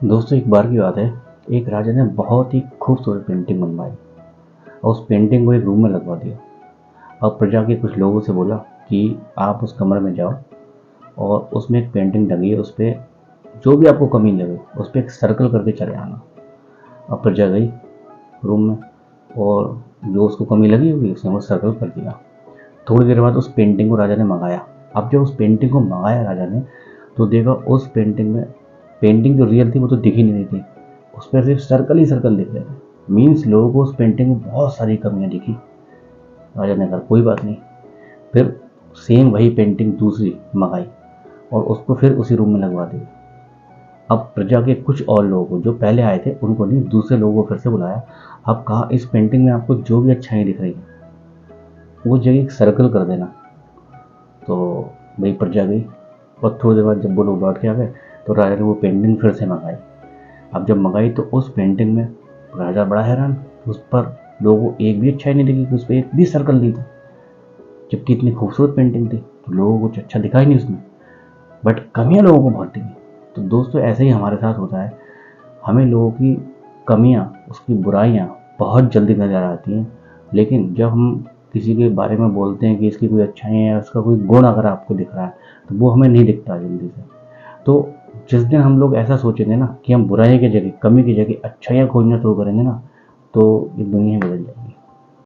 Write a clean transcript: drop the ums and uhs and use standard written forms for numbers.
दोस्तों एक बार की बात है, एक राजा ने बहुत ही खूबसूरत पेंटिंग बनवाई और उस पेंटिंग को एक रूम में लगवा दिया। अब प्रजा के कुछ लोगों से बोला कि आप उस कमरे में जाओ और उसमें एक पेंटिंग टंगी है, उस पर जो भी आपको कमी लगे उस पर एक सर्कल करके चले आना। अब प्रजा गई रूम में और जो उसको कमी लगी होगी उसने वो सर्कल कर दिया। थोड़ी देर बाद उस पेंटिंग को राजा ने मंगाया। अब जब उस पेंटिंग को मंगाया राजा ने, तो देखा उस पेंटिंग में, पेंटिंग जो रियल थी वो तो दिख ही नहीं रही थी, उस पर सिर्फ सर्कल ही सर्कल दिख रहे थे। मीन्स लोगों को उस पेंटिंग में बहुत सारी कमियां दिखी। राजा ने कहा कोई बात नहीं, फिर सेम वही पेंटिंग दूसरी मंगाई और उसको फिर उसी रूम में लगवा दी। अब प्रजा के कुछ और लोगों को, जो पहले आए थे उनको नहीं, दूसरे लोगों को फिर से बुलाया। अब कहा इस पेंटिंग में आपको जो भी अच्छाई दिख रही है वो जगह एक सर्कल कर देना। तो भाई प्रजा गई और थोड़ी देर बाद जब वो लोग लौट के आ गए तो राजा ने वो पेंटिंग फिर से मंगाई। अब जब मंगाई तो उस पेंटिंग में राजा बड़ा हैरान, उस पर लोगों को एक भी अच्छाई नहीं दिखी कि उस पर एक भी सर्कल नहीं था, जबकि इतनी खूबसूरत पेंटिंग थी। तो लोगों को कुछ अच्छा दिखा ही नहीं उसमें, बट कमियां लोगों को बहुत दिखी। तो दोस्तों ऐसे ही हमारे साथ होता है, हमें लोगों की कमियां, उसकी बुराइयां बहुत जल्दी नज़र आती हैं, लेकिन जब हम किसी के बारे में बोलते हैं कि इसकी कोई अच्छाई है या उसका कोई गुण अगर आपको दिख रहा है तो वो हमें नहीं दिखता जल्दी से। तो जिस दिन हम लोग ऐसा सोचेंगे ना कि हम बुराई की जगह, कमी की जगह अच्छाइयाँ खोजना शुरू करेंगे ना, तो ये दुनिया बदल जाएगी।